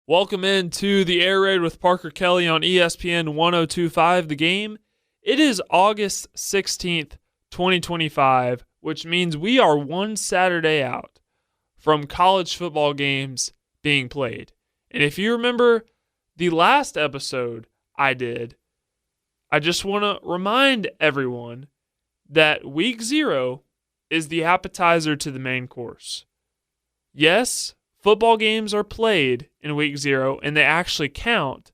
Welcome into the Air Raid with Parker Kelley on ESPN 1025 The Game. It is August 16th, 2025, which means we are one Saturday out from college football games being played. And if you remember the last episode I did, I just want to remind everyone that week 0 is the appetizer to the main course. Yes, football games are played in week 0 and they actually count,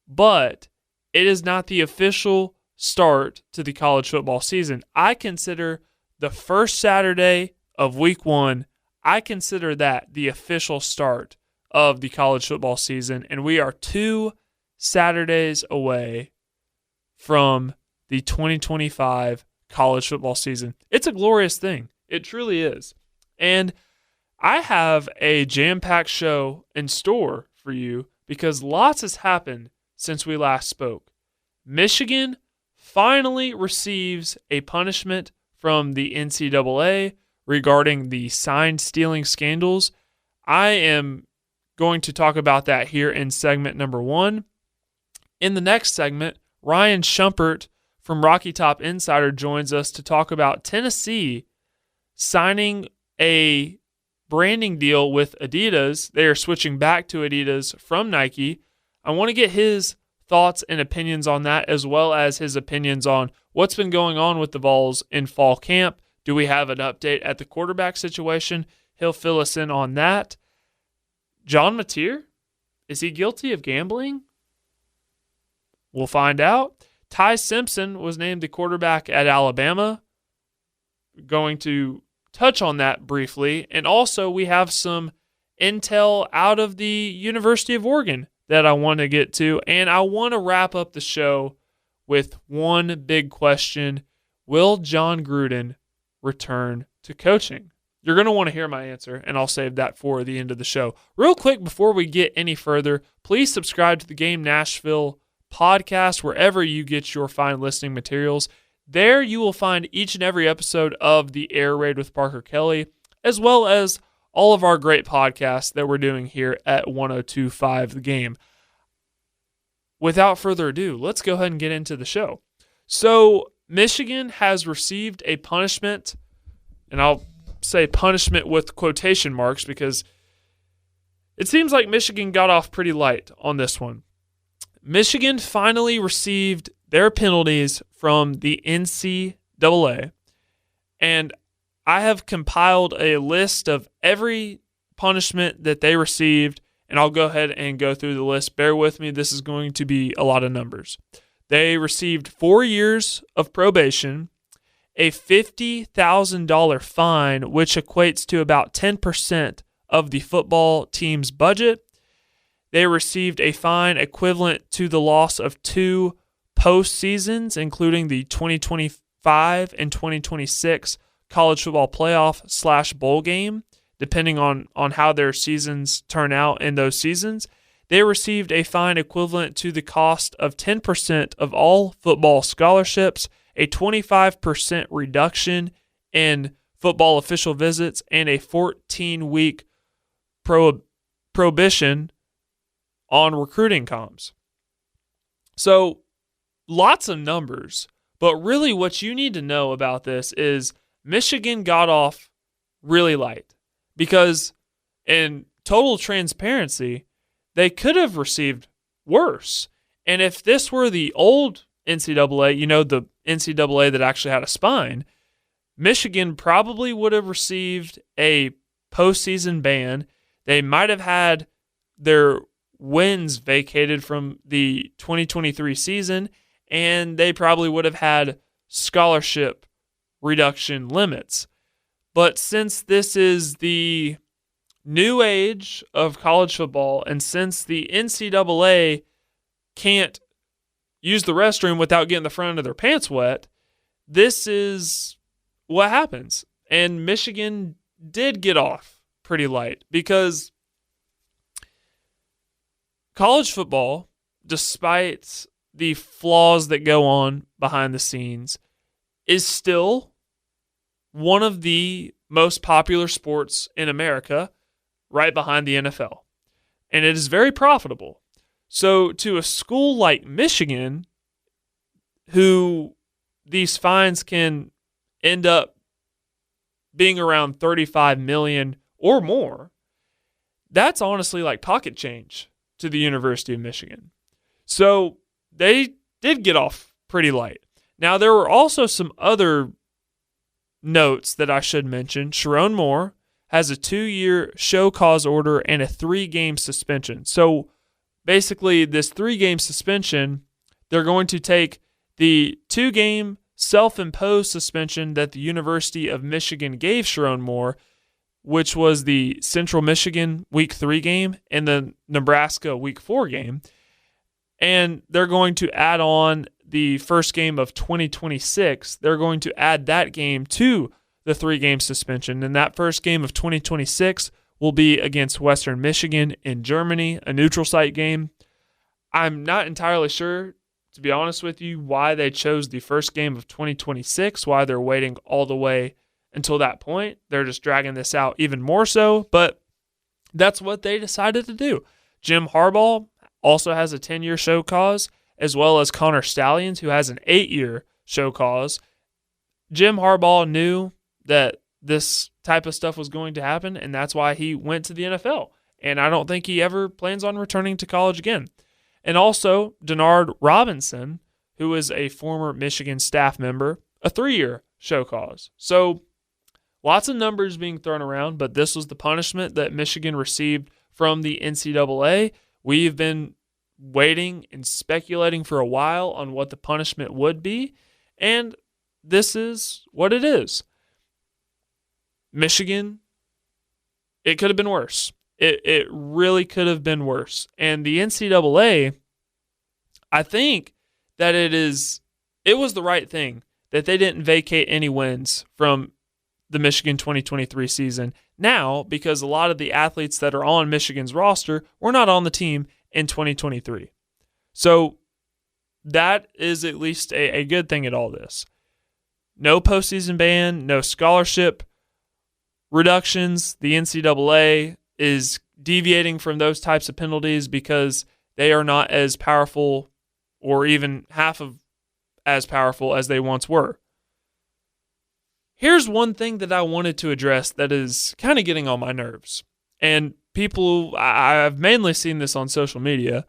but it is not the official start to the college football season. I consider the first Saturday of week 1, I consider that the official start of the college football season, and we are 2 Saturdays away from the 2025 college football season. It's a glorious thing. It truly is. And I have a jam-packed show in store for you because lots has happened since we last spoke. Michigan finally receives a punishment from the NCAA regarding the sign-stealing scandals. I am going to talk about that here in segment number 1. In the next segment, Ryan Schumpert from Rocky Top Insider joins us to talk about Tennessee signing a branding deal with Adidas. They are switching back to Adidas from Nike. I want to get his thoughts and opinions on that, as well as his opinions on what's been going on with the Vols in fall camp. Do we have an update at the quarterback situation? He'll fill us in on that. John Mateer, is he guilty of gambling? We'll find out. Ty Simpson was named the quarterback at Alabama. Going to touch on that briefly. And also we have some intel out of the University of Oregon that I want to get to. And I want to wrap up the show with one big question. Will Jon Gruden return to coaching? You're going to want to hear my answer, and I'll save that for the end of the show. Real quick, before we get any further, please subscribe to the Game Nashville podcast wherever you get your fine listening materials. There you will find each and every episode of the Air Raid with Parker Kelley, as well as all of our great podcasts that we're doing here at 1025 The Game. Without further ado, let's go ahead and get into the show. So, Michigan has received a punishment, and I'll say punishment with quotation marks because it seems like Michigan got off pretty light on this one. Michigan finally received their penalties from the NCAA, and I have compiled a list of every punishment that they received, and I'll go ahead and go through the list. Bear with me, this is going to be a lot of numbers. They received 4 years of probation, a $50,000 fine, which equates to about 10% of the football team's budget. They received a fine equivalent to the loss of 2 postseasons, including the 2025 and 2026 college football playoff / bowl game, depending on how their seasons turn out in those seasons. They received a fine equivalent to the cost of 10% of all football scholarships, a 25% reduction in football official visits, and a 14-week prohibition on recruiting comms. So, lots of numbers, but really what you need to know about this is Michigan got off really light because in total transparency, they could have received worse. And if this were the old NCAA, the NCAA that actually had a spine, Michigan probably would have received a postseason ban. They might have had their wins vacated from the 2023 season, and they probably would have had scholarship reduction limits. But since this is the new age of college football, and since the NCAA can't use the restroom without getting the front of their pants wet, this is what happens. And Michigan did get off pretty light because college football, despite the flaws that go on behind the scenes, is still one of the most popular sports in America, right behind the NFL. and it is very profitable. So to a school like Michigan, who these fines can end up being around $35 million or more, that's honestly like pocket change to the University of Michigan. So they did get off pretty light. Now, there were also some other notes that I should mention. Sharon Moore has a 2-year show cause order and a 3-game suspension. So basically, this 3-game suspension, they're going to take the 2-game self-imposed suspension that the University of Michigan gave Sharon Moore, which was the Central Michigan Week 3 game and the Nebraska Week 4 game, and they're going to add on the first game of 2026. They're going to add that game to the 3-game suspension, and that first game of 2026 will be against Western Michigan in Germany, a neutral site game. I'm not entirely sure, to be honest with you, why they chose the first game of 2026, why they're waiting all the way until that point. They're just dragging this out even more so, but that's what they decided to do. Jim Harbaugh also has a 10-year show cause, as well as Connor Stallions, who has an 8-year show cause. Jim Harbaugh knew that this type of stuff was going to happen, and that's why he went to the NFL. And I don't think he ever plans on returning to college again. And also, Denard Robinson, who is a former Michigan staff member, a 3-year show cause. So lots of numbers being thrown around, but this was the punishment that Michigan received from the NCAA. We've been waiting and speculating for a while on what the punishment would be, and this is what it is. Michigan, it could have been worse. It really could have been worse. And the NCAA, I think that it was the right thing that they didn't vacate any wins from the Michigan 2023 season now, because a lot of the athletes that are on Michigan's roster were not on the team in 2023. So that is at least a good thing at all this. No postseason ban, no scholarship reductions. The NCAA is deviating from those types of penalties because they are not as powerful or even half of as powerful as they once were. Here's one thing that I wanted to address that is kind of getting on my nerves. And people, I've mainly seen this on social media,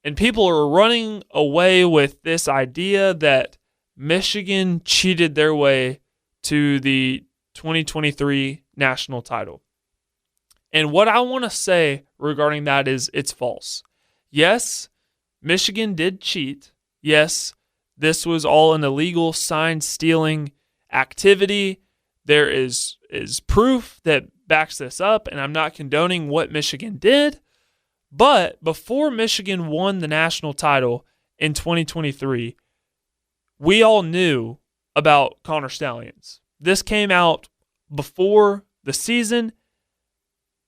and people are running away with this idea that Michigan cheated their way to the 2023 national title. And what I want to say regarding that is it's false. Yes, Michigan did cheat. Yes, this was all an illegal sign stealing activity. There is proof that backs this up, and I'm not condoning what Michigan did. But before Michigan won the national title in 2023, we all knew about Connor Stallions. This came out before the season.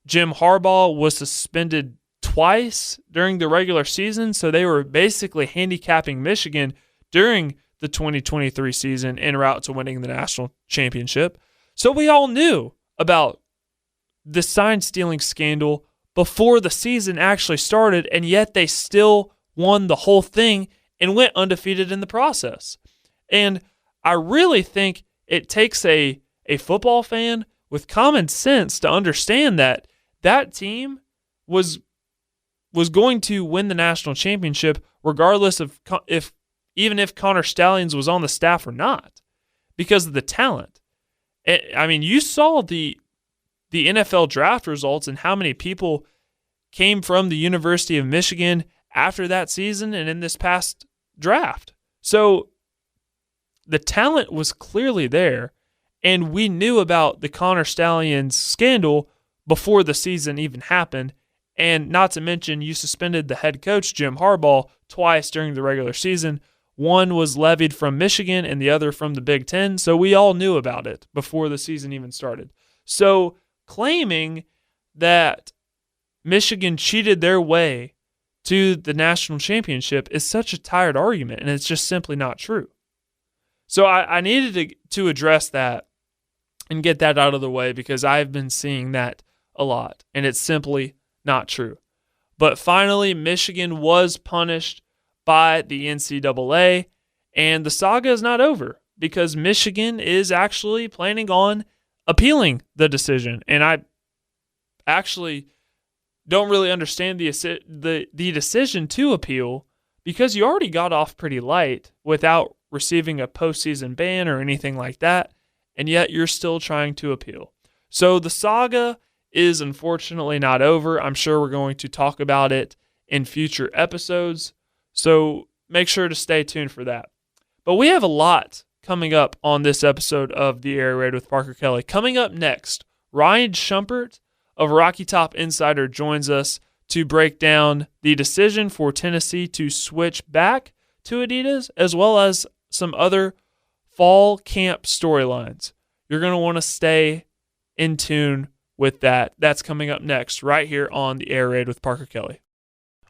Jim Harbaugh was suspended twice during the regular season, so they were basically handicapping Michigan during the 2023 season en route to winning the national championship. So we all knew about the sign-stealing scandal before the season actually started, and yet they still won the whole thing and went undefeated in the process. And I really think it takes a football fan with common sense to understand that that team was going to win the national championship regardless of even if Connor Stallions was on the staff or not, because of the talent. I mean, you saw the NFL draft results and how many people came from the University of Michigan after that season and in this past draft. So the talent was clearly there, and we knew about the Connor Stallions scandal before the season even happened. And not to mention, you suspended the head coach, Jim Harbaugh, twice during the regular season. One was levied from Michigan and the other from the Big Ten. So we all knew about it before the season even started. So claiming that Michigan cheated their way to the national championship is such a tired argument, and it's just simply not true. So I needed to address that and get that out of the way because I've been seeing that a lot, and it's simply not true. But finally, Michigan was punished by the NCAA, and the saga is not over because Michigan is actually planning on appealing the decision. And I actually don't really understand the decision to appeal because you already got off pretty light without receiving a postseason ban or anything like that, and yet you're still trying to appeal. So the saga is unfortunately not over. I'm sure we're going to talk about it in future episodes, so make sure to stay tuned for that. But we have a lot coming up on this episode of The Air Raid with Parker Kelley. Coming up next, Ryan Schumpert of Rocky Top Insider joins us to break down the decision for Tennessee to switch back to Adidas, as well as some other fall camp storylines. You're going to want to stay in tune with that. That's coming up next, right here on The Air Raid with Parker Kelley.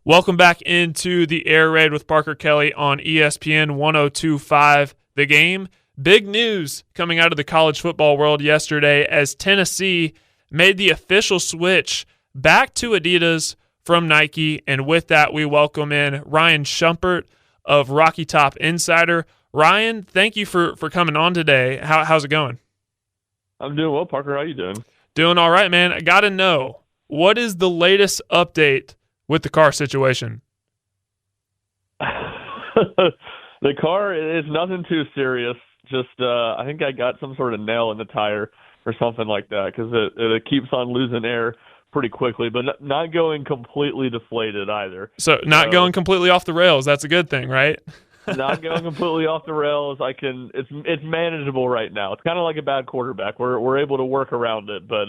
Welcome back into The Air Raid with Parker Kelley on ESPN 102.5 The Game. Big news coming out of the college football world yesterday as Tennessee made the official switch back to Adidas from Nike, and with that, we welcome in Ryan Schumpert of Rocky Top Insider. Ryan, thank you for coming on today. How's it going? I'm doing well, Parker. How you doing? Doing all right, man. I got to know, what is the latest update with the car situation? The car is nothing too serious. Just I think I got some sort of nail in the tire or something like that because it keeps on losing air pretty quickly, but not going completely deflated either. So not going completely off the rails. That's a good thing, right? Not going completely off the rails. It's manageable right now. It's kind of like a bad quarterback. We're able to work around it, but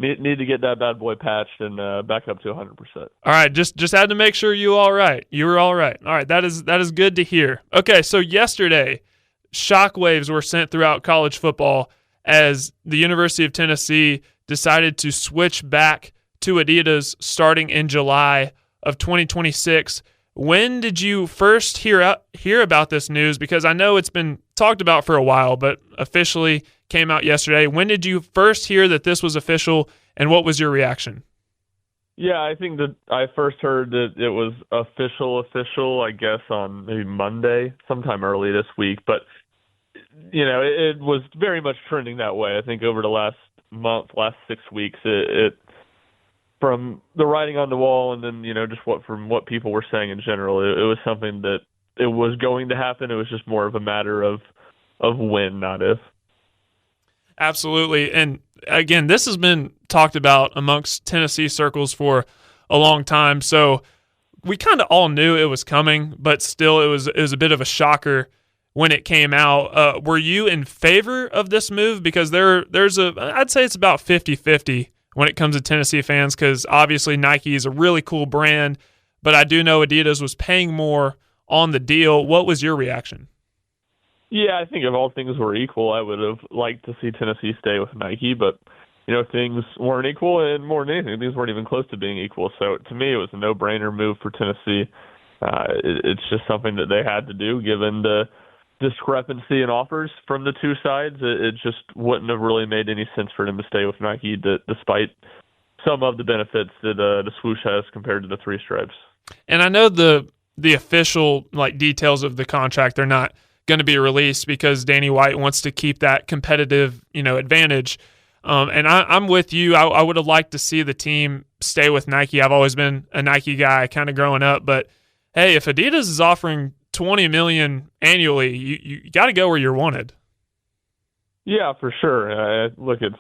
need to get that bad boy patched and back up to 100%. All right, just had to make sure you were all right. You were all right. All right, that is good to hear. Okay, so yesterday, shockwaves were sent throughout college football as the University of Tennessee decided to switch back to Adidas starting in July of 2026. When did you first hear about this news? Because I know it's been talked about for a while, but officially came out yesterday. When did you first hear that this was official, and what was your reaction? Yeah, I think that I first heard that it was official, I guess, on maybe Monday, sometime early this week. But, it was very much trending that way. I think over the last 6 weeks, it from the writing on the wall and then, just from what people were saying in general, it was something that it was going to happen. It was just more of a matter of when, not if. Absolutely. And again, this has been talked about amongst Tennessee circles for a long time. So we kind of all knew it was coming, but still it was a bit of a shocker when it came out. Were you in favor of this move? Because I'd say it's about 50-50 when it comes to Tennessee fans, because obviously Nike is a really cool brand, but I do know Adidas was paying more on the deal. What was your reaction? Yeah, I think if all things were equal, I would have liked to see Tennessee stay with Nike, but things weren't equal, and more than anything, things weren't even close to being equal. So to me, it was a no-brainer move for Tennessee. It's just something that they had to do, given the discrepancy in offers from the two sides. It just wouldn't have really made any sense for them to stay with Nike, despite some of the benefits that the swoosh has compared to the three stripes. And I know the official details of the contract, they're not going to be released because Danny White wants to keep that competitive advantage. And I'm with you. I would have liked to see the team stay with Nike. I've always been a Nike guy kind of growing up, but hey, if Adidas is offering $20 million annually, you got to go where you're wanted. Yeah, for sure. Look, it's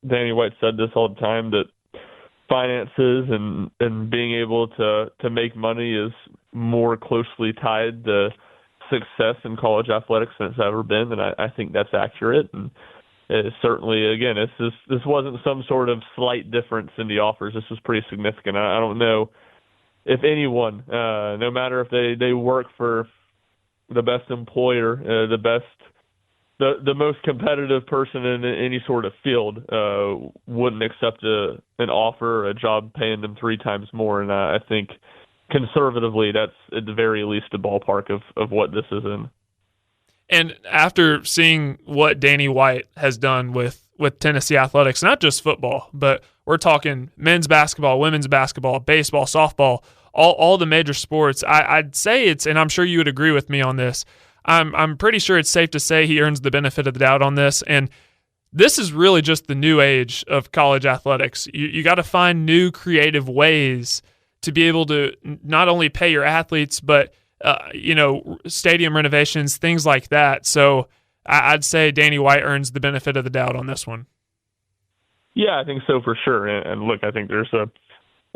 Danny White said this all the time, that finances and being able to make money is more closely tied to success in college athletics than it's ever been, and I think that's accurate. And certainly, again, this wasn't some sort of slight difference in the offers. This was pretty significant. I don't know if anyone, no matter if they work for the best employer, the most competitive person in any sort of field, wouldn't accept an offer or a job paying them 3 times more. And I think conservatively, that's at the very least the ballpark of what this is in. And after seeing what Danny White has done with with Tennessee athletics, not just football, but we're talking men's basketball, women's basketball, baseball, softball, all the major sports. I'd say it's, and I'm sure you would agree with me on this, I'm pretty sure it's safe to say he earns the benefit of the doubt on this. And this is really just the new age of college athletics. You got to find new creative ways to be able to not only pay your athletes, but stadium renovations, things like that. So I'd say Danny White earns the benefit of the doubt on this one. Yeah, I think so for sure. And look, I think there's a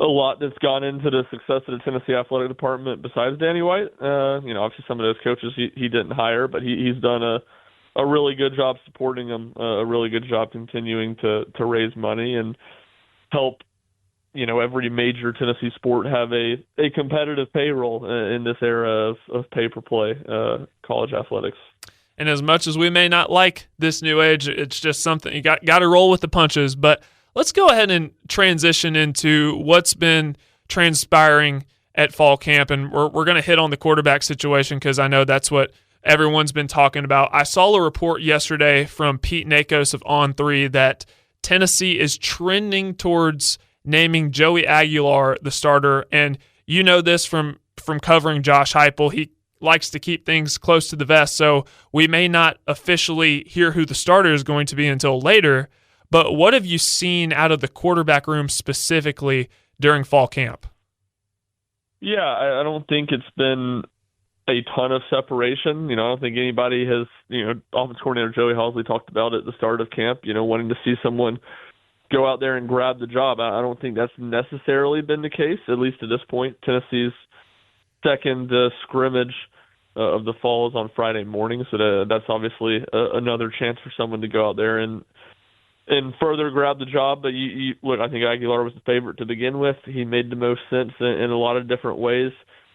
lot that's gone into the success of the Tennessee athletic department besides Danny White. Obviously some of those coaches he didn't hire, but he's done a really good job supporting them, a really good job continuing to raise money and help, every major Tennessee sport have a competitive payroll in this era of pay-per-play college athletics. And as much as we may not like this new age, it's just something you got to roll with the punches. But let's go ahead and transition into what's been transpiring at fall camp. And we're going to hit on the quarterback situation because I know that's what everyone's been talking about. I saw a report yesterday from Pete Nakos of On3 that Tennessee is trending towards naming Joey Aguilar the starter. And you know this from covering Josh Heupel. He likes to keep things close to the vest, so we may not officially hear who the starter is going to be until later. But what have you seen out of the quarterback room specifically during fall camp? Yeah, I don't think it's been a ton of separation. I don't think anybody has, offense coordinator Joey Halzle talked about at the start of camp, wanting to see someone go out there and grab the job. I don't think that's necessarily been the case, at least at this point. Tennessee's second scrimmage of the fall is on Friday morning, so that's obviously another chance for someone to go out there and further grab the job. But look, I think Aguilar was the favorite to begin with. He made the most sense in a lot of different ways,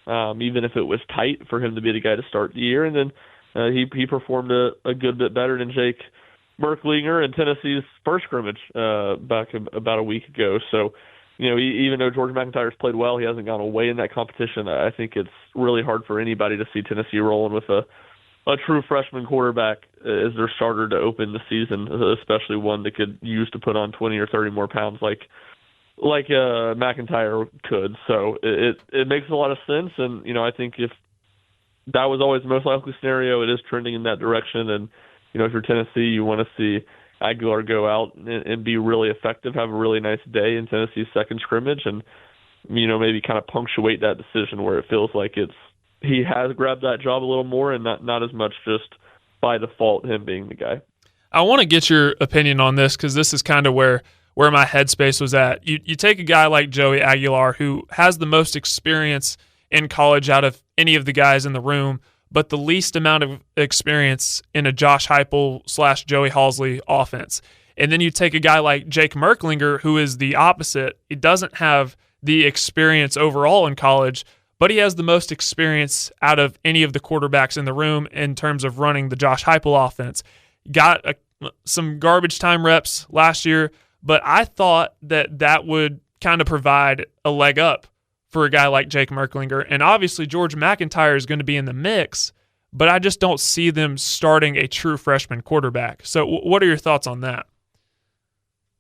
even if it was tight for him to be the guy to start the year. And then he performed a good bit better than Jake Merklinger in Tennessee's first scrimmage back about a week ago. So, even though George McIntyre's played well, he hasn't gone away in that competition. I think it's really hard for anybody to see Tennessee rolling with a true freshman quarterback as their starter to open the season, especially one that could use to put on 20 or 30 more pounds like McIntyre could. So it makes a lot of sense, and I think if that was always the most likely scenario, it is trending in that direction. And if you're Tennessee, you want to see Aguilar go out and be really effective, have a really nice day in Tennessee's second scrimmage, and maybe kind of punctuate that decision where it feels like he has grabbed that job a little more and not as much just by default him being the guy. I want to get your opinion on this because this is kind of where my headspace was at. You take a guy like Joey Aguilar who has the most experience in college out of any of the guys in the room, but the least amount of experience in a Josh Heupel / Joey Halzle offense. And then you take a guy like Jake Merklinger, who is the opposite. He doesn't have the experience overall in college, but he has the most experience out of any of the quarterbacks in the room in terms of running the Josh Heupel offense. Got some garbage time reps last year, but I thought that would kind of provide a leg up for a guy like Jake Merklinger. And obviously George McIntyre is going to be in the mix, but I just don't see them starting a true freshman quarterback. So what are your thoughts on that?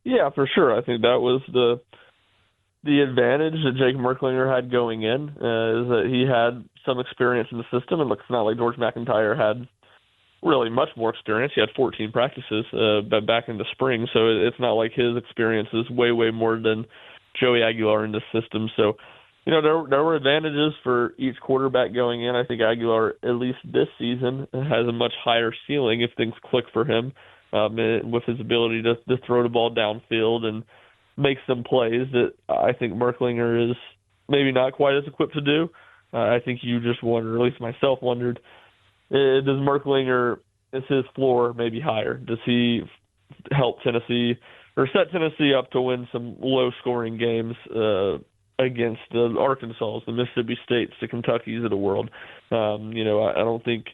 Yeah, for sure. I think that was the advantage that Jake Merklinger had going in, is that he had some experience in the system, and it's not like George McIntyre had really much more experience. He had 14 practices back in the spring, so it's not like his experience is way, way more than Joey Aguilar in the system. So, there were advantages for each quarterback going in. I think Aguilar, at least this season, has a much higher ceiling if things click for him, with his ability to throw the ball downfield and make some plays that I think Merklinger is maybe not quite as equipped to do. I think you just wondered, or at least myself wondered, does Merklinger, is his floor maybe higher? Does he help Tennessee or set Tennessee up to win some low-scoring games against the Arkansas, the Mississippi States, the Kentuckys of the world? I don't think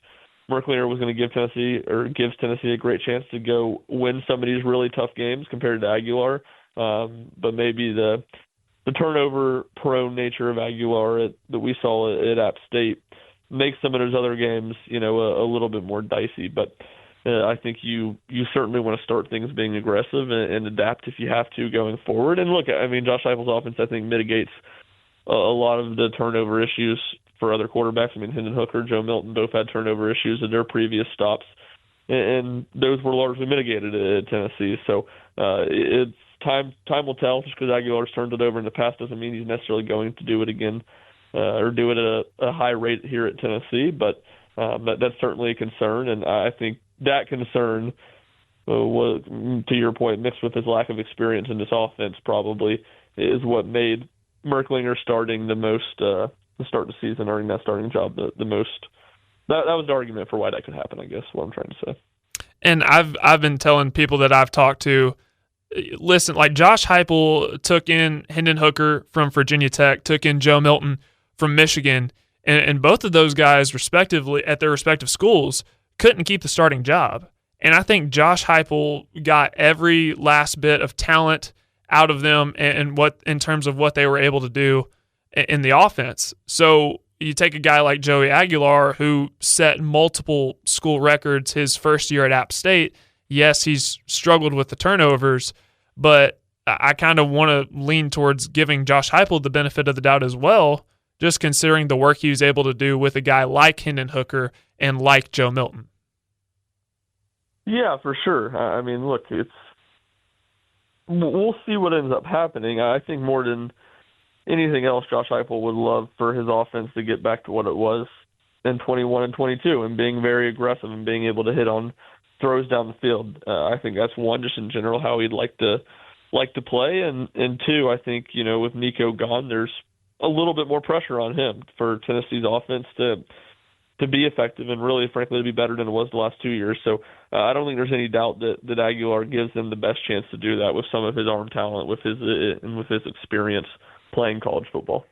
Merklinger was going to give Tennessee, or gives Tennessee, a great chance to go win some of these really tough games compared to Aguilar. But maybe the turnover-prone nature of Aguilar that we saw at App State makes some of those other games, a little bit more dicey. But I think you certainly want to start things being aggressive and adapt if you have to going forward. And look, I mean, Josh Heupel's offense, I think, mitigates a lot of the turnover issues for other quarterbacks. I mean, Hendon Hooker, Joe Milton both had turnover issues at their previous stops, and those were largely mitigated at Tennessee. So it's time will tell. Just because Aguilar's turned it over in the past doesn't mean he's necessarily going to do it again or do it at a high rate here at Tennessee. But that's certainly a concern, and I think that concern was, to your point, mixed with his lack of experience in this offense probably is what made Merklinger starting the most, the start of the season, earning that starting job the most. That was the argument for why that could happen, I guess, what I'm trying to say. And I've been telling people that I've talked to, listen, like Josh Heupel took in Hendon Hooker from Virginia Tech, took in Joe Milton from Michigan, and both of those guys, respectively, at their respective schools, couldn't keep the starting job. And I think Josh Heupel got every last bit of talent out of them and what in terms of what they were able to do in the offense. So you take a guy like Joey Aguilar, who set multiple school records his first year at App State. Yes, he's struggled with the turnovers, but I kind of want to lean towards giving Josh Heupel the benefit of the doubt as well, just considering the work he was able to do with a guy like Hendon Hooker and like Joe Milton. Yeah, for sure. I mean, look, we'll see what ends up happening. I think more than anything else, Josh Heupel would love for his offense to get back to what it was in 21 and 22 and being very aggressive and being able to hit on throws down the field. I think that's one, just in general, how he'd like to play. And two, I think, with Nico gone, there's a little bit more pressure on him for Tennessee's offense to be effective and really, frankly, to be better than it was the last 2 years. So I don't think there's any doubt that Aguilar gives them the best chance to do that with some of his arm talent, with his experience playing college football.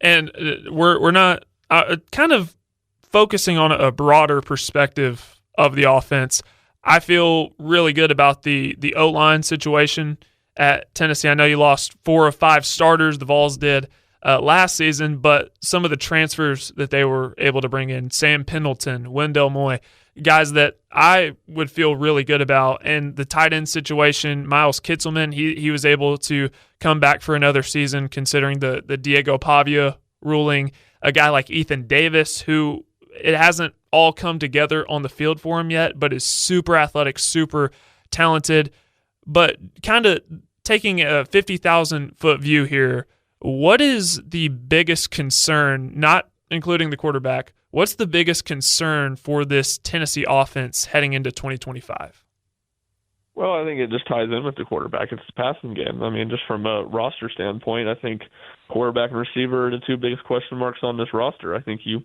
And we're not kind of focusing on a broader perspective of the offense. I feel really good about the O-line situation at Tennessee. I know you lost 4 of 5 starters. The Vols did last season, but some of the transfers that they were able to bring in, Sam Pendleton, Wendell Moy, guys that I would feel really good about. And the tight end situation, Miles Kitzelman, he was able to come back for another season considering the Diego Pavia ruling. A guy like Ethan Davis, who it hasn't all come together on the field for him yet, but is super athletic, super talented. But kind of taking a 50,000-foot view here, what is the biggest concern, not including the quarterback, what's the biggest concern for this Tennessee offense heading into 2025? Well, I think it just ties in with the quarterback. It's the passing game. I mean, just from a roster standpoint, I think quarterback and receiver are the two biggest question marks on this roster. I think if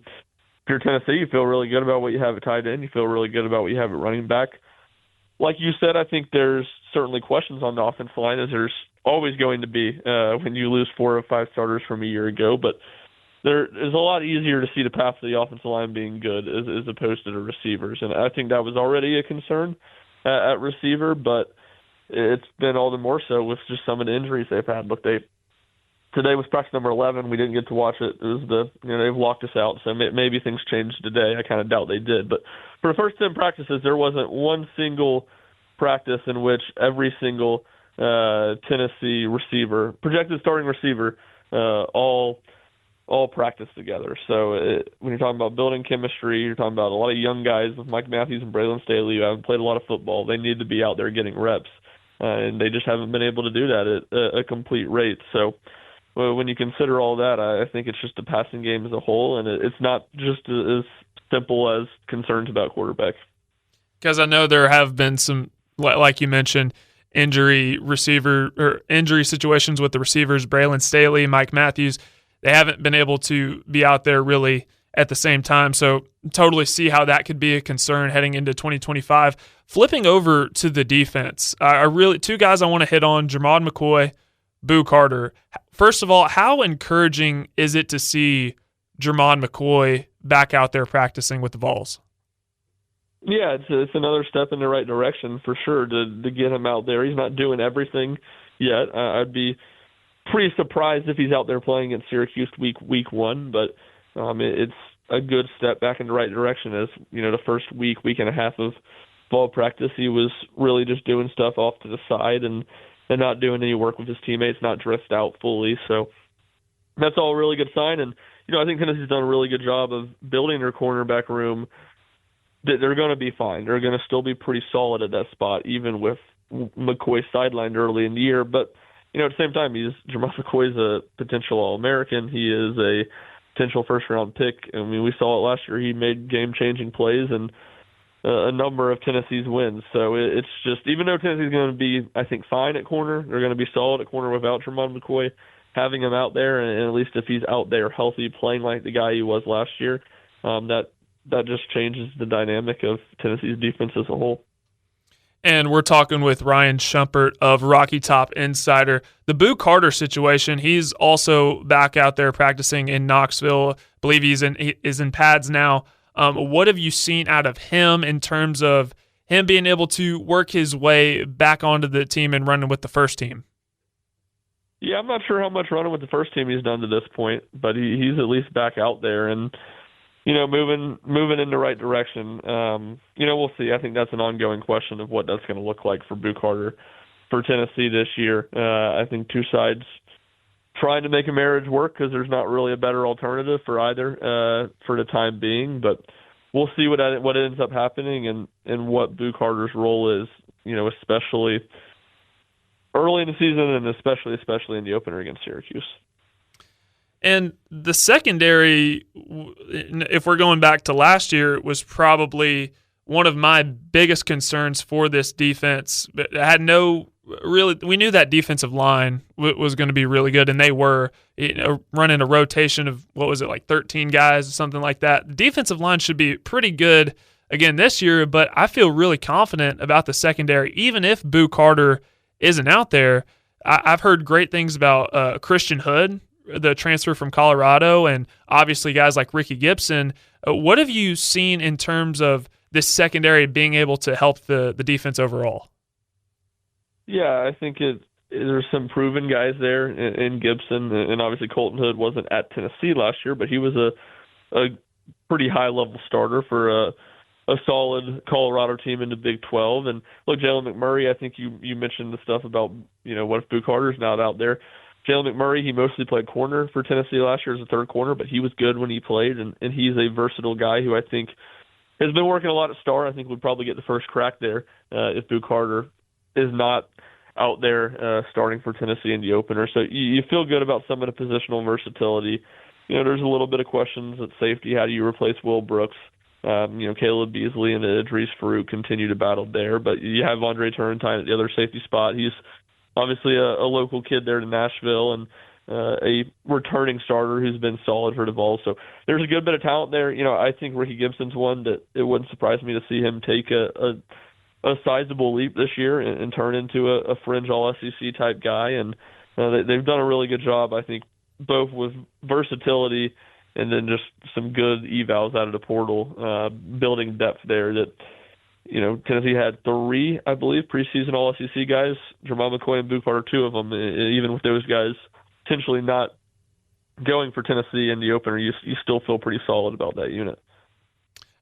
you're Tennessee, you feel really good about what you have at tight end. You feel really good about what you have at running back. Like you said, I think there's certainly questions on the offensive line, as there's always going to be when you lose 4 of 5 starters from a year ago. But there is a lot easier to see the path to the offensive line being good as opposed to the receivers. And I think that was already a concern at receiver, but it's been all the more so with just some of the injuries they've had. Look, today was practice number 11. We didn't get to watch it. It was they've locked us out, so maybe things changed today. I kind of doubt they did. But for the first 10 practices, there wasn't one single practice in which every single Tennessee receiver, projected starting receiver, all practice together. So when you're talking about building chemistry, you're talking about a lot of young guys with Mike Matthews and Braylon Staley who haven't played a lot of football. They need to be out there getting reps, and they just haven't been able to do that at a complete rate. So when you consider all that, I think it's just the passing game as a whole, and it's not just as simple as concerns about quarterback. Because I know there have been some, like you mentioned, injury situations with the receivers, Braylon Staley, Mike Matthews. They haven't been able to be out there really at the same time. So totally see how that could be a concern heading into 2025. Flipping over to the defense, two guys I want to hit on, Jermod McCoy, Boo Carter. First of all, how encouraging is it to see Jermod McCoy back out there practicing with the Vols? Yeah, it's another step in the right direction for sure to get him out there. He's not doing everything yet. I'd be pretty surprised if he's out there playing at Syracuse week 1, but it's a good step back in the right direction. As the first week and a half of fall practice, he was really just doing stuff off to the side and not doing any work with his teammates, not dressed out fully. So that's all a really good sign. And I think Tennessee's done a really good job of building their cornerback room. They're going to be fine. They're going to still be pretty solid at that spot, even with McCoy sidelined early in the year. But at the same time, Jermon McCoy's a potential All-American. He is a potential first-round pick. I mean, we saw it last year. He made game-changing plays and a number of Tennessee's wins. So it's just, even though Tennessee's going to be, I think, fine at corner, they're going to be solid at corner without Jermon McCoy. Having him out there, and at least if he's out there healthy, playing like the guy he was last year, that just changes the dynamic of Tennessee's defense as a whole. And we're talking with Ryan Schumpert of Rocky Top Insider. The Boo Carter situation, he's also back out there practicing in Knoxville. I believe he is in pads now. What have you seen out of him in terms of him being able to work his way back onto the team and running with the first team? Yeah, I'm not sure how much running with the first team he's done to this point, but he's at least back out there and moving in the right direction. We'll see. I think that's an ongoing question of what that's going to look like for Boo Carter for Tennessee this year. I think two sides trying to make a marriage work because there's not really a better alternative for either for the time being. But we'll see what ends up happening and what Boo Carter's role is, especially early in the season and especially in the opener against Syracuse. And the secondary, if we're going back to last year, was probably one of my biggest concerns for this defense. But I had we knew that defensive line was going to be really good, and they were running a rotation of, 13 guys or something like that. The defensive line should be pretty good again this year, but I feel really confident about the secondary, even if Boo Carter isn't out there. I've heard great things about Christian Hood, the transfer from Colorado, and obviously guys like Ricky Gibson. What have you seen in terms of this secondary being able to help the defense overall? Yeah, I think there's some proven guys there in Gibson, and obviously Colton Hood wasn't at Tennessee last year, but he was a pretty high-level starter for a solid Colorado team in the Big 12. And look, Jalen McMurray, I think you mentioned the stuff about, what if Boo Carter's not out there. Jalen McMurray, he mostly played corner for Tennessee last year as a third corner, but he was good when he played, and he's a versatile guy who I think has been working a lot at star. I think would probably get the first crack there if Boo Carter is not out there starting for Tennessee in the opener. So you feel good about some of the positional versatility. There's a little bit of questions at safety. How do you replace Will Brooks? Caleb Beasley and Idris Farouk continue to battle there, but you have Andre Turrentine at the other safety spot. He's obviously a local kid there to Nashville and a returning starter who's been solid for the Vols. So there's a good bit of talent there. I think Ricky Gibson's one that it wouldn't surprise me to see him take a sizable leap this year and turn into a fringe all-SEC type guy. And they've done a really good job, I think, both with versatility and then just some good evals out of the portal, building depth there that, Tennessee had 3, I believe, preseason All-SEC guys, Jermon McCoy and Boo Carter, 2 of them. Even with those guys potentially not going for Tennessee in the opener, you still feel pretty solid about that unit.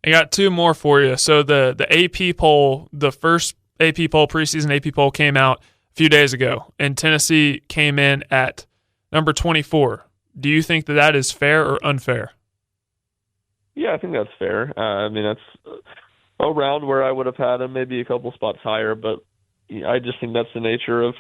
I got 2 more for you. So the AP poll, the first AP poll, preseason AP poll came out a few days ago, and Tennessee came in at number 24. Do you think that is fair or unfair? Yeah, I think that's fair. That's around where I would have had him, maybe a couple spots higher, but I just think that's the nature of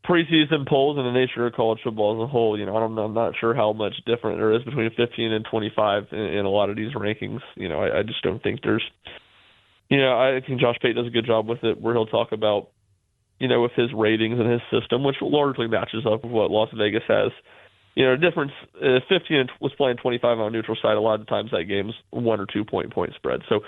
preseason polls and the nature of college football as a whole. I'm not sure how much different there is between 15 and 25 in a lot of these rankings. I just don't think there's, I think Josh Pate does a good job with it, where he'll talk about, with his ratings and his system, which largely matches up with what Las Vegas has. Difference, 15 was playing 25 on a neutral side. A lot of times that game's 1 or 2 point spread. So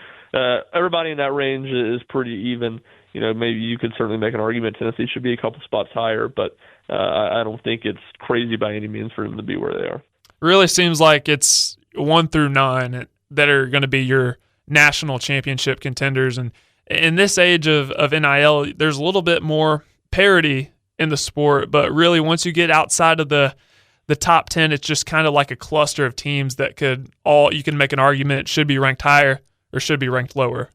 everybody in that range is pretty even. Maybe you could certainly make an argument Tennessee should be a couple spots higher, but I don't think it's crazy by any means for them to be where they are. Really seems like it's 1 through 9 that are going to be your national championship contenders. And in this age of NIL, there's a little bit more parity in the sport, but really once you get outside of the the top 10, it's just kind of like a cluster of teams that you can make an argument should be ranked higher or should be ranked lower.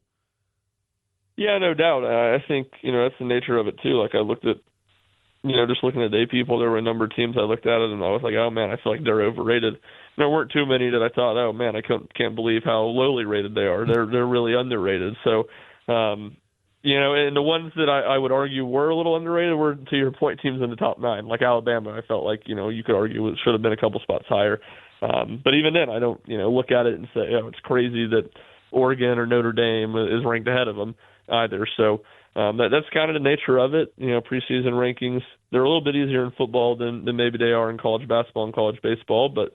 Yeah, no doubt. I think, that's the nature of it too. Like I looked at, just looking at day people, there were a number of teams I looked at it and I was like, oh man, I feel like they're overrated. There weren't too many that I thought, oh man, I can't believe how lowly rated they are. They're really underrated. So, and the ones that I would argue were a little underrated were, to your point, teams in the top 9, like Alabama. I felt like, you could argue it should have been a couple spots higher. But even then, I don't, look at it and say, oh, it's crazy that Oregon or Notre Dame is ranked ahead of them either. So that's kind of the nature of it. Preseason rankings, they're a little bit easier in football than maybe they are in college basketball and college baseball. But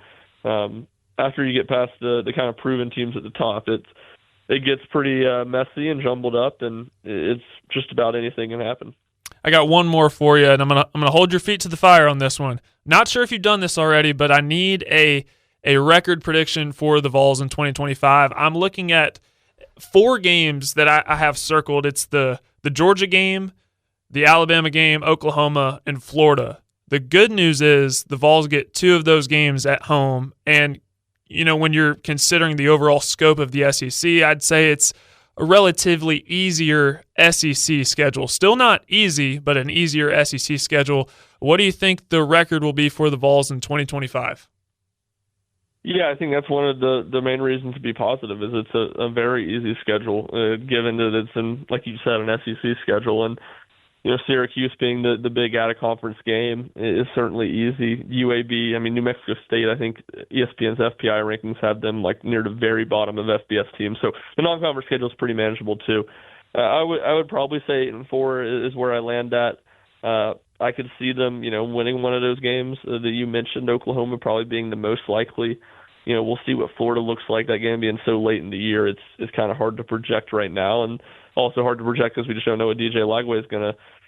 after you get past the kind of proven teams at the top, it gets pretty messy and jumbled up, and it's just about anything can happen. I got one more for you, and I'm gonna hold your feet to the fire on this one. Not sure if you've done this already, but I need a record prediction for the Vols in 2025. I'm looking at 4 games that I have circled. It's the Georgia game, the Alabama game, Oklahoma, and Florida. The good news is the Vols get 2 of those games at home, and when you're considering the overall scope of the SEC, I'd say it's a relatively easier SEC schedule. Still not easy, but an easier SEC schedule. What do you think the record will be for the Vols in 2025? Yeah, I think that's one of the main reasons to be positive is it's a very easy schedule, given that it's in, like you said, an SEC schedule. And, Syracuse being the big out-of-conference game is certainly easy. UAB, New Mexico State, I think ESPN's FPI rankings have them like near the very bottom of FBS teams. So the non-conference schedule is pretty manageable too. I would probably say 8-4 is where I land at. I could see them, winning one of those games that you mentioned, Oklahoma probably being the most likely. We'll see what Florida looks like. That game being so late in the year, it's kind of hard to project right now, and also hard to project because we just don't know what DJ Lagway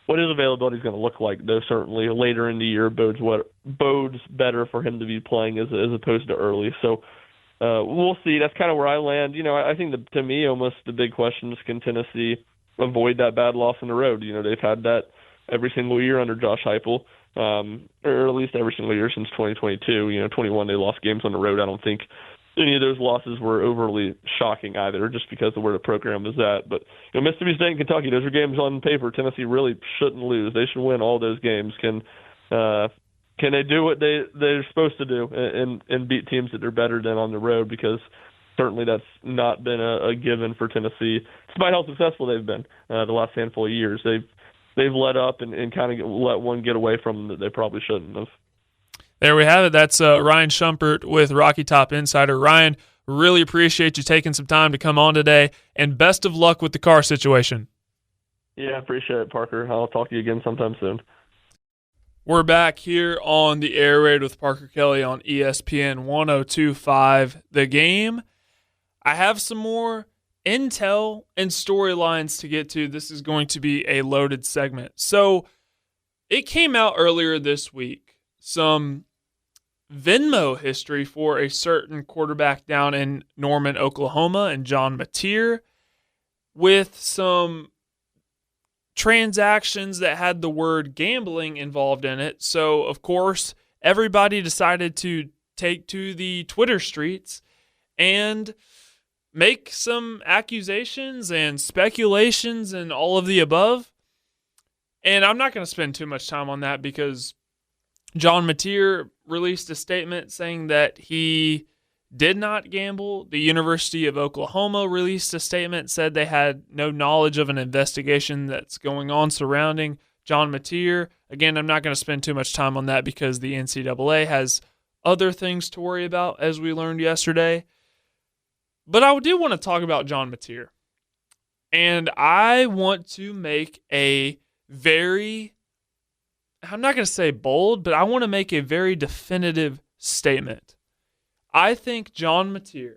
what his availability is going to look like. Though certainly later in the year bodes better for him to be playing as opposed to early. So we'll see. That's kind of where I land. I think to me almost the big question is, can Tennessee avoid that bad loss on the road? They've had that every single year under Josh Heupel, or at least every single year since 2022. 21 they lost games on the road. I don't think any of those losses were overly shocking either, just because of where the program is at. But Mississippi State and Kentucky, those are games on paper Tennessee really shouldn't lose. They should win all those games. Can they do what they're supposed to do and beat teams that they're better than on the road? Because certainly that's not been a given for Tennessee, despite how successful they've been the last handful of years. They've let up and kind of let one get away from them that they probably shouldn't have. There we have it. That's Ryan Schumpert with Rocky Top Insider. Ryan, really appreciate you taking some time to come on today, and best of luck with the car situation. Yeah, appreciate it, Parker. I'll talk to you again sometime soon. We're back here on the Air Raid with Parker Kelley on ESPN 102.5 The Game. I have some more intel and storylines to get to. This is going to be a loaded segment. So it came out earlier this week, some Venmo history for a certain quarterback down in Norman, Oklahoma, and Jon Mateer, with some transactions that had the word gambling involved in it. So, of course, everybody decided to take to the Twitter streets and make some accusations and speculations and all of the above. And I'm not going to spend too much time on that because Jon Mateer released a statement saying that he did not gamble. The University of Oklahoma released a statement, said they had no knowledge of an investigation that's going on surrounding Jon Mateer. Again, I'm not going to spend too much time on that because the NCAA has other things to worry about, as we learned yesterday. But I do want to talk about Jon Mateer. And I want to make a very, I'm not going to say bold, but I want to make a very definitive statement. I think Jon Mateer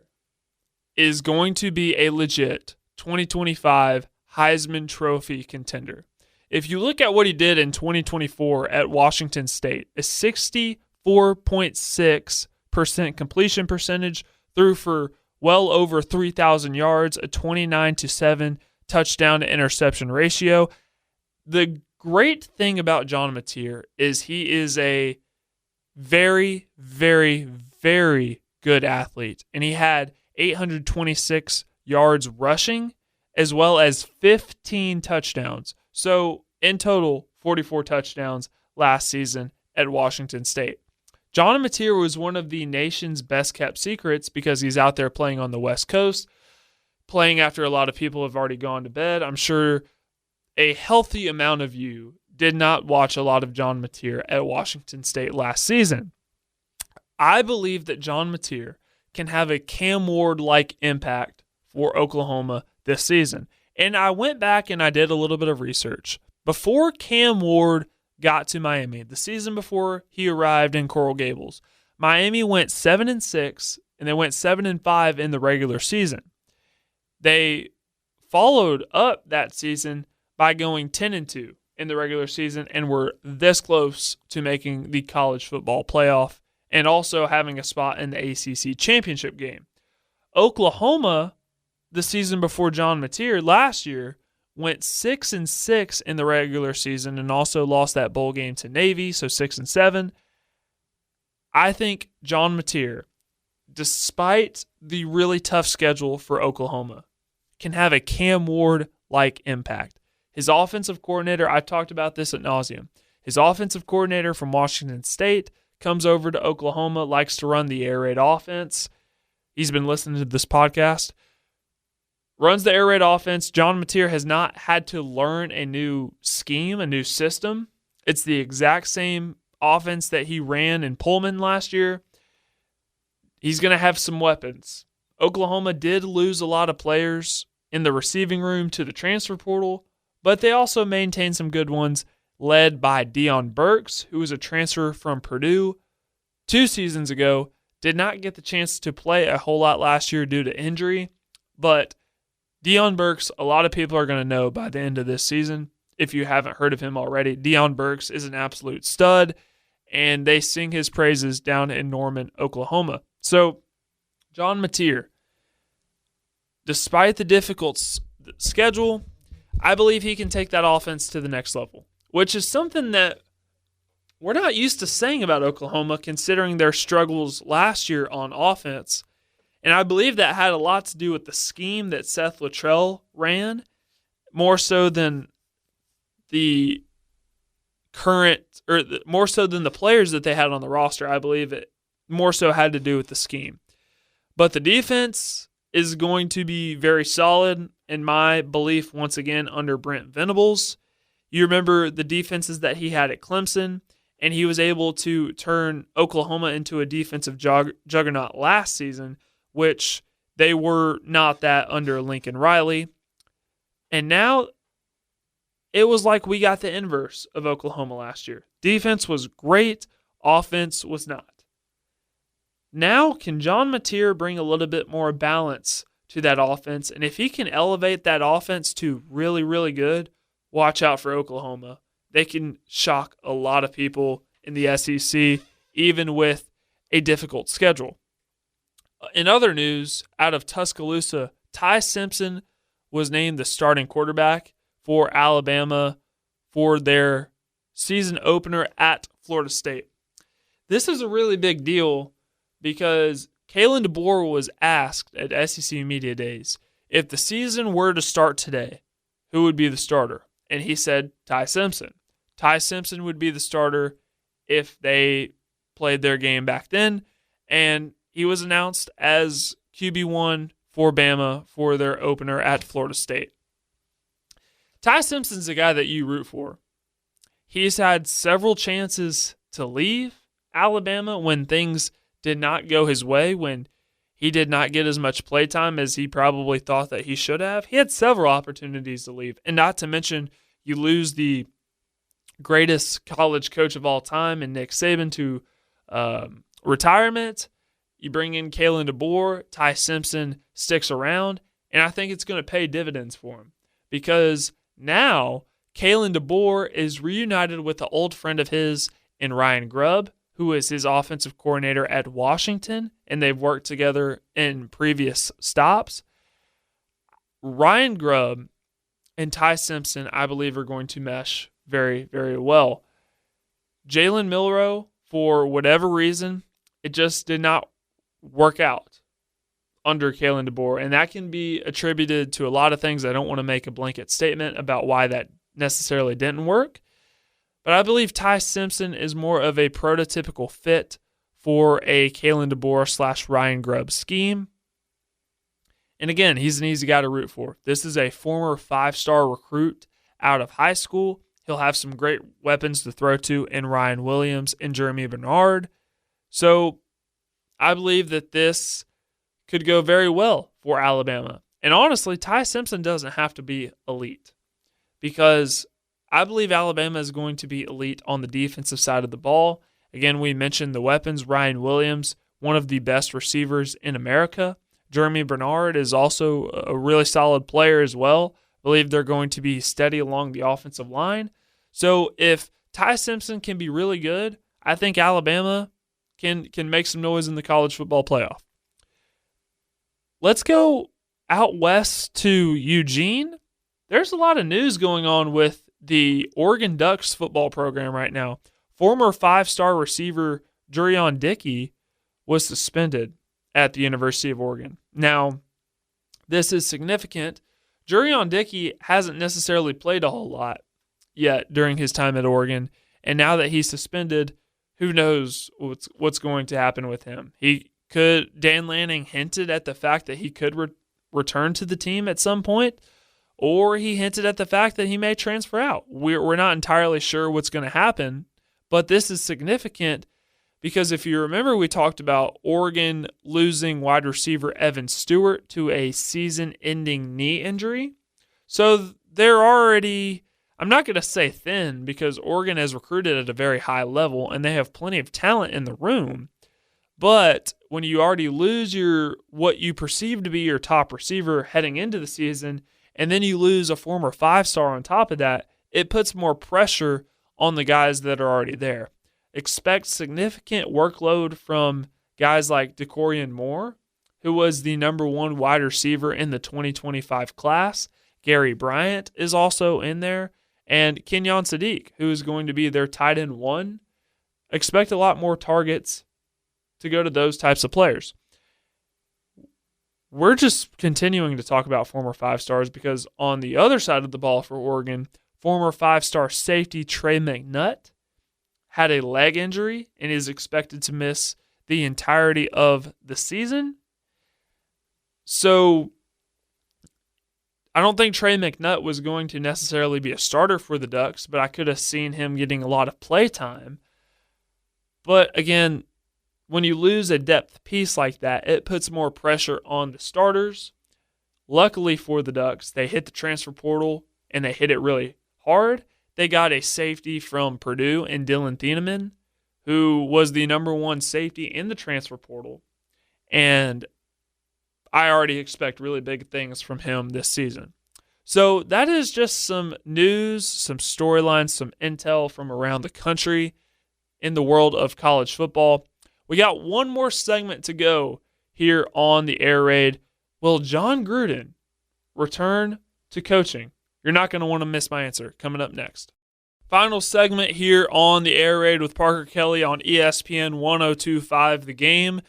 is going to be a legit 2025 Heisman Trophy contender. If you look at what he did in 2024 at Washington State, a 64.6% completion percentage, threw for well over 3,000 yards, a 29-7 touchdown to interception ratio. The great thing about Jon Mateer is he is a very, very, very good athlete. And he had 826 yards rushing as well as 15 touchdowns. So in total, 44 touchdowns last season at Washington State. Jon Mateer was one of the nation's best-kept secrets because he's out there playing on the West Coast, playing after a lot of people have already gone to bed. I'm sure a healthy amount of you did not watch a lot of Jon Mateer at Washington State last season. I believe that Jon Mateer can have a Cam Ward-like impact for Oklahoma this season. And I went back and I did a little bit of research. Before Cam Ward got to Miami, the season before he arrived in Coral Gables, Miami went 7-6 and they went 7-5 in the regular season. They followed up that season by going 10-2 in the regular season and were this close to making the college football playoff and also having a spot in the ACC championship game. Oklahoma, the season before Jon Mateer last year, went 6-6 in the regular season and also lost that bowl game to Navy, so 6-7. I think Jon Mateer, despite the really tough schedule for Oklahoma, can have a Cam Ward-like impact. His offensive coordinator, I talked about this ad nauseum. His offensive coordinator from Washington State comes over to Oklahoma, likes to run the air raid offense. He's been listening to this podcast. Runs the air raid offense. Jon Mateer has not had to learn a new scheme, a new system. It's the exact same offense that he ran in Pullman last year. He's going to have some weapons. Oklahoma did lose a lot of players in the receiving room to the transfer portal, but they also maintained some good ones, led by Deion Burks, who was a transfer from Purdue 2 seasons ago. Did not get the chance to play a whole lot last year due to injury, but Deion Burks, a lot of people are going to know by the end of this season. If you haven't heard of him already, Deion Burks is an absolute stud, and they sing his praises down in Norman, Oklahoma. So, Jon Mateer, despite the difficult schedule, I believe he can take that offense to the next level, which is something that we're not used to saying about Oklahoma considering their struggles last year on offense. And I believe that had a lot to do with the scheme that Seth Luttrell ran, more so than the more so than the players that they had on the roster. I believe it more so had to do with the scheme. But the defense is going to be very solid, in my belief, once again, under Brent Venables. You remember the defenses that he had at Clemson, and he was able to turn Oklahoma into a defensive juggernaut last season, which they were not that under Lincoln Riley. And now it was like we got the inverse of Oklahoma last year. Defense was great, offense was not. Now, can Jon Mateer bring a little bit more balance to that offense? And if he can elevate that offense to really, really good, watch out for Oklahoma. They can shock a lot of people in the SEC, even with a difficult schedule. In other news, out of Tuscaloosa, Ty Simpson was named the starting quarterback for Alabama for their season opener at Florida State. This is a really big deal because Kalen DeBoer was asked at SEC Media Days, if the season were to start today, who would be the starter? And he said Ty Simpson. Ty Simpson would be the starter if they played their game back then, and he was announced as QB1 for Bama for their opener at Florida State. Ty Simpson's a guy that you root for. He's had several chances to leave Alabama when things did not go his way, when he did not get as much playtime as he probably thought that he should have. He had several opportunities to leave, and not to mention you lose the greatest college coach of all time in Nick Saban to retirement. You bring in Kalen DeBoer, Ty Simpson sticks around, and I think it's going to pay dividends for him because now Kalen DeBoer is reunited with an old friend of his in Ryan Grubb, who is his offensive coordinator at Washington, and they've worked together in previous stops. Ryan Grubb and Ty Simpson, I believe, are going to mesh very, very well. Jalen Milroe for whatever reason, it just did not work out under Kalen DeBoer. And that can be attributed to a lot of things. I don't want to make a blanket statement about why that necessarily didn't work. But I believe Ty Simpson is more of a prototypical fit for a Kalen DeBoer / Ryan Grubb scheme. And again, he's an easy guy to root for. This is a former 5-star recruit out of high school. He'll have some great weapons to throw to in Ryan Williams and Jeremy Bernard. So I believe that this could go very well for Alabama. And honestly, Ty Simpson doesn't have to be elite, because I believe Alabama is going to be elite on the defensive side of the ball. Again, we mentioned the weapons. Ryan Williams, one of the best receivers in America. Jeremy Bernard is also a really solid player as well. I believe they're going to be steady along the offensive line. So if Ty Simpson can be really good, I think Alabama can make some noise in the college football playoff. Let's go out west to Eugene. There's a lot of news going on with the Oregon Ducks football program right now. Former 5-star receiver Jurion Dickey was suspended at the University of Oregon. Now, this is significant. Jurion Dickey hasn't necessarily played a whole lot yet during his time at Oregon, and now that he's suspended, who knows what's going to happen with him. Dan Lanning hinted at the fact that he could return to the team at some point, or he hinted at the fact that he may transfer out. We're not entirely sure what's going to happen, but this is significant because if you remember, we talked about Oregon losing wide receiver Evan Stewart to a season-ending knee injury. So they're already, I'm not going to say thin, because Oregon has recruited at a very high level and they have plenty of talent in the room. But when you already lose what you perceive to be your top receiver heading into the season, and then you lose a former 5-star on top of that, it puts more pressure on the guys that are already there. Expect significant workload from guys like DeCorian Moore, who was the number 1 wide receiver in the 2025 class. Gary Bryant is also in there, and Kenyon Sadiq, who is going to be their tight end 1. Expect a lot more targets to go to those types of players. We're just continuing to talk about former 5-stars because on the other side of the ball for Oregon, former 5-star safety Trey McNutt had a leg injury and is expected to miss the entirety of the season. So I don't think Trey McNutt was going to necessarily be a starter for the Ducks, but I could have seen him getting a lot of play time. But again, when you lose a depth piece like that, it puts more pressure on the starters. Luckily for the Ducks, they hit the transfer portal and they hit it really hard. They got a safety from Purdue and Dylan Thieneman, who was the number 1 safety in the transfer portal. And I already expect really big things from him this season. So that is just some news, some storylines, some intel from around the country in the world of college football. We got one more segment to go here on the Air Raid. Will Jon Gruden return to coaching? You're not going to want to miss my answer. Coming up next. Final segment here on the Air Raid with Parker Kelley on ESPN 102.5 The Game.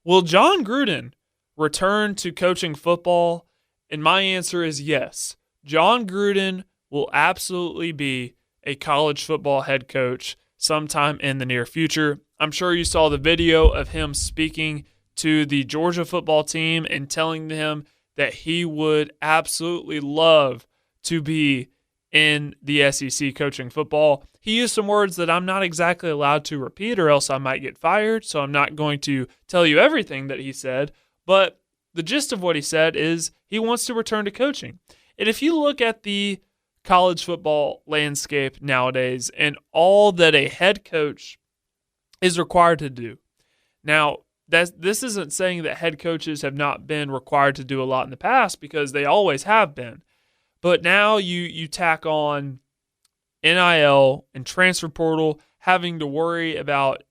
Will Jon Gruden return to coaching football? And my answer is yes. Jon Gruden will absolutely be a college football head coach sometime in the near future. I'm sure you saw the video of him speaking to the Georgia football team and telling them that he would absolutely love to be in the SEC coaching football. He used some words that I'm not exactly allowed to repeat or else I might get fired, so I'm not going to tell you everything that he said, but the gist of what he said is he wants to return to coaching. And if you look at the college football landscape nowadays and all that a head coach is required to do. Now, this isn't saying that head coaches have not been required to do a lot in the past, because they always have been. But now you tack on NIL and transfer portal, having to worry about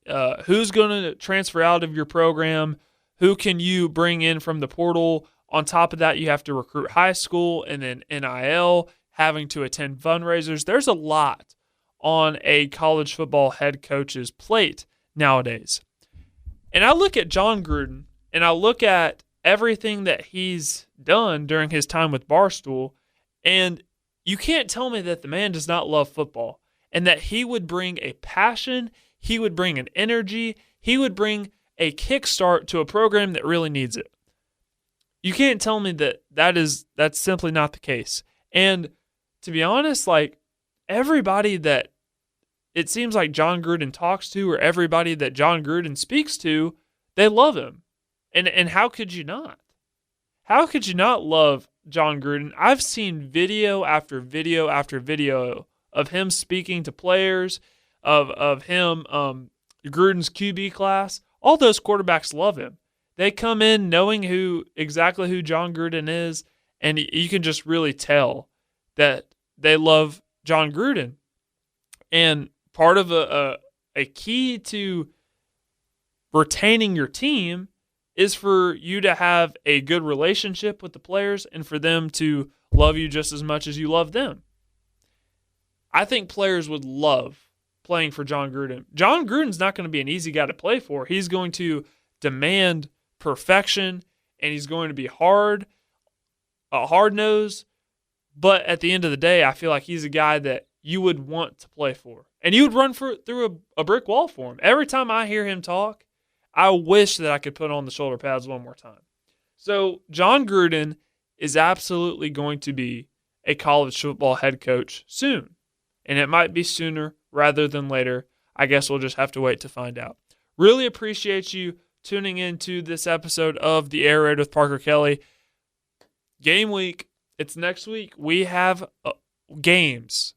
who's going to transfer out of your program, who can you bring in from the portal. On top of that, you have to recruit high school and then NIL, having to attend fundraisers. There's a lot on a college football head coach's plate nowadays. And I look at Jon Gruden, and I look at everything that he's done during his time with Barstool, and you can't tell me that the man does not love football and that he would bring a passion, he would bring an energy, he would bring a kickstart to a program that really needs it. You can't tell me that that's simply not the case. And to be honest, like everybody that it seems like Jon Gruden talks to or everybody that Jon Gruden speaks to, they love him. And how could you not? How could you not love Jon Gruden? I've seen video after video after video of him speaking to players, of him, Gruden's QB class. All those quarterbacks love him. They come in knowing exactly who Jon Gruden is, and you can just really tell that they love Jon Gruden. And part of a key to retaining your team is for you to have a good relationship with the players and for them to love you just as much as you love them. I think players would love playing for Jon Gruden. Jon Gruden's not going to be an easy guy to play for. He's going to demand perfection, and he's going to be a hard-nosed, but at the end of the day, I feel like he's a guy that you would want to play for. And you would run through a brick wall for him. Every time I hear him talk, I wish that I could put on the shoulder pads one more time. So Jon Gruden is absolutely going to be a college football head coach soon. And it might be sooner rather than later. I guess we'll just have to wait to find out. Really appreciate you tuning into this episode of The Air Raid with Parker Kelley. Game week. It's next week. We have games.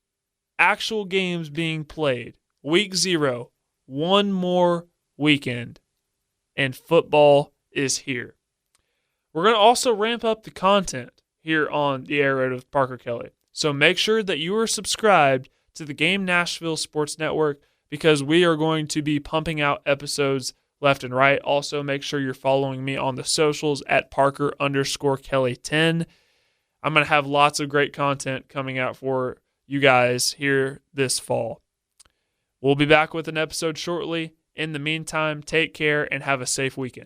Actual games being played. Week 0. One more weekend. And football is here. We're going to also ramp up the content here on The Air Raid with Parker Kelley. So make sure that you are subscribed to the Game Nashville Sports Network because we are going to be pumping out episodes left and right. Also, make sure you're following me on the socials at Parker_Kelley10. I'm going to have lots of great content coming out for you guys here this fall. We'll be back with an episode shortly. In the meantime, take care and have a safe weekend.